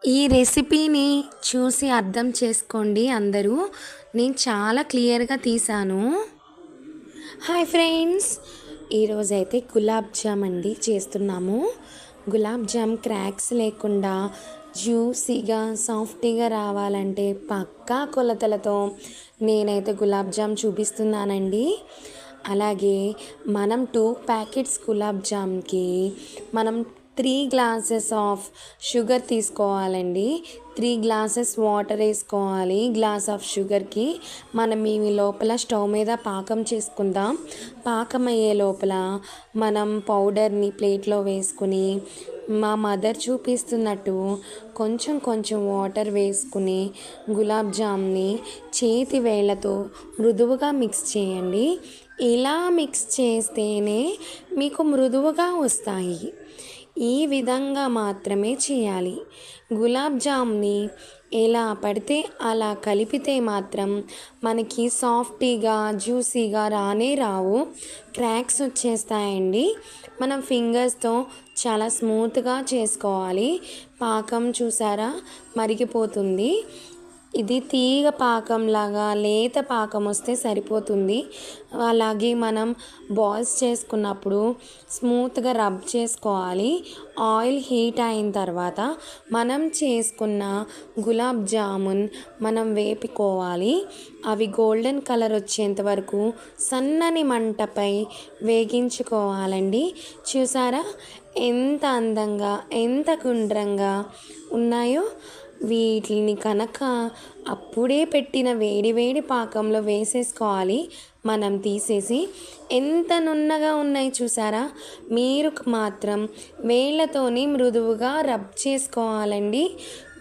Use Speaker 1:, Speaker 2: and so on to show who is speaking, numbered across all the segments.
Speaker 1: ఈ రెసిపీని చూసి అర్థం చేసుకోండి అందరూ. నేను చాలా క్లియర్‌గా తీశాను. Hi friends! ఈరోజైతే గులాబ్ జామ్ అండి చేస్తున్నాము. గులాబ్ జామ్ క్రాక్స్ లేకుండా జ్యూసీగా, సాఫ్టీగా రావాలంటే పక్కా కొలతలతో నేనైతే గులాబ్ జామ్ చూపిస్తున్నానండి. అలాగే మనం 2 ప్యాకెట్స్ గులాబ్ జామ్‌కి మనం 3 గ్లాసెస్ ఆఫ్ షుగర్ తీసుకోవాలండి. 3 గ్లాసెస్ వాటర్ వేసుకోవాలి గ్లాస్ ఆఫ్ షుగర్కి. మనం ఈ లోపల స్టవ్ మీద పాకం చేసుకుందాం. పాకం అయ్యే లోపల మనం పౌడర్ని ప్లేట్లో వేసుకుని మా మదర్ చూపిస్తున్నట్టు కొంచెం కొంచెం వాటర్ వేసుకుని గులాబ్ జామ్ని చేతి వేళ్ళతో మృదువుగా మిక్స్ చేయండి. ఇలా మిక్స్ చేస్తేనే మీకు మృదువుగా వస్తాయి. ఈ విధంగా మాత్రమే చేయాలి. గులాబ్ జామ్ని ఎలా పడితే అలా కలిపితే మాత్రం మనకి సాఫ్టీగా, జ్యూసీగా రానే రావు. క్రాక్స్ వచ్చేస్తాయండి. మనం ఫింగర్స్తో చాలా స్మూత్గా చేసుకోవాలి. పాకం చూసారా మరిగిపోతుంది. ఇది తీగ పాకంలాగా లేత పాకం వస్తే సరిపోతుంది. అలాగే మనం బాల్స్ చేసుకున్నప్పుడు స్మూత్గా రబ్ చేసుకోవాలి. ఆయిల్ హీట్ అయిన తర్వాత మనం చేసుకున్న గులాబ్ జామున్ మనం వేపుకోవాలి. అవి గోల్డెన్ కలర్ వచ్చేంత వరకు సన్నని మంటపై వేగించుకోవాలండి. చూసారా ఎంత అందంగా, ఎంత గుండ్రంగా ఉన్నాయో. వీటిని కనుక అప్పుడే పెట్టిన వేడి వేడి పాకంలో వేసేసుకోవాలి. మనం తీసేసి ఎంత నున్నగా ఉన్నాయి చూసారా. మీరు మాత్రం వేళ్ళతోని మృదువుగా రబ్ చేసుకోవాలండి.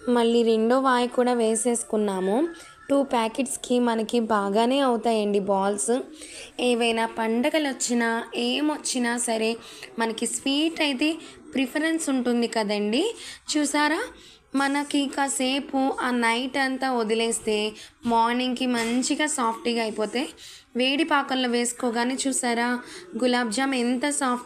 Speaker 1: మళ్ళీ రెండో వాయి కూడా వేసేసుకున్నాము. 2 ప్యాకెట్స్కి మనకి బాగానే అవుతాయండి బాల్స్. ఏవైనా పండగలు వచ్చినా ఏమొచ్చినా సరే మనకి స్వీట్ అయితే ప్రిఫరెన్స్ ఉంటుంది కదండి. చూసారా మనకి కాసేపు ఆ నైట్ అంతా వదిలేస్తే మార్నింగ్కి మంచిగా సాఫ్ట్గా అయిపోతే వేడి పాకంలో వేసుకోగానే చూసారా గులాబ్ జామ్ ఎంత సాఫ్ట్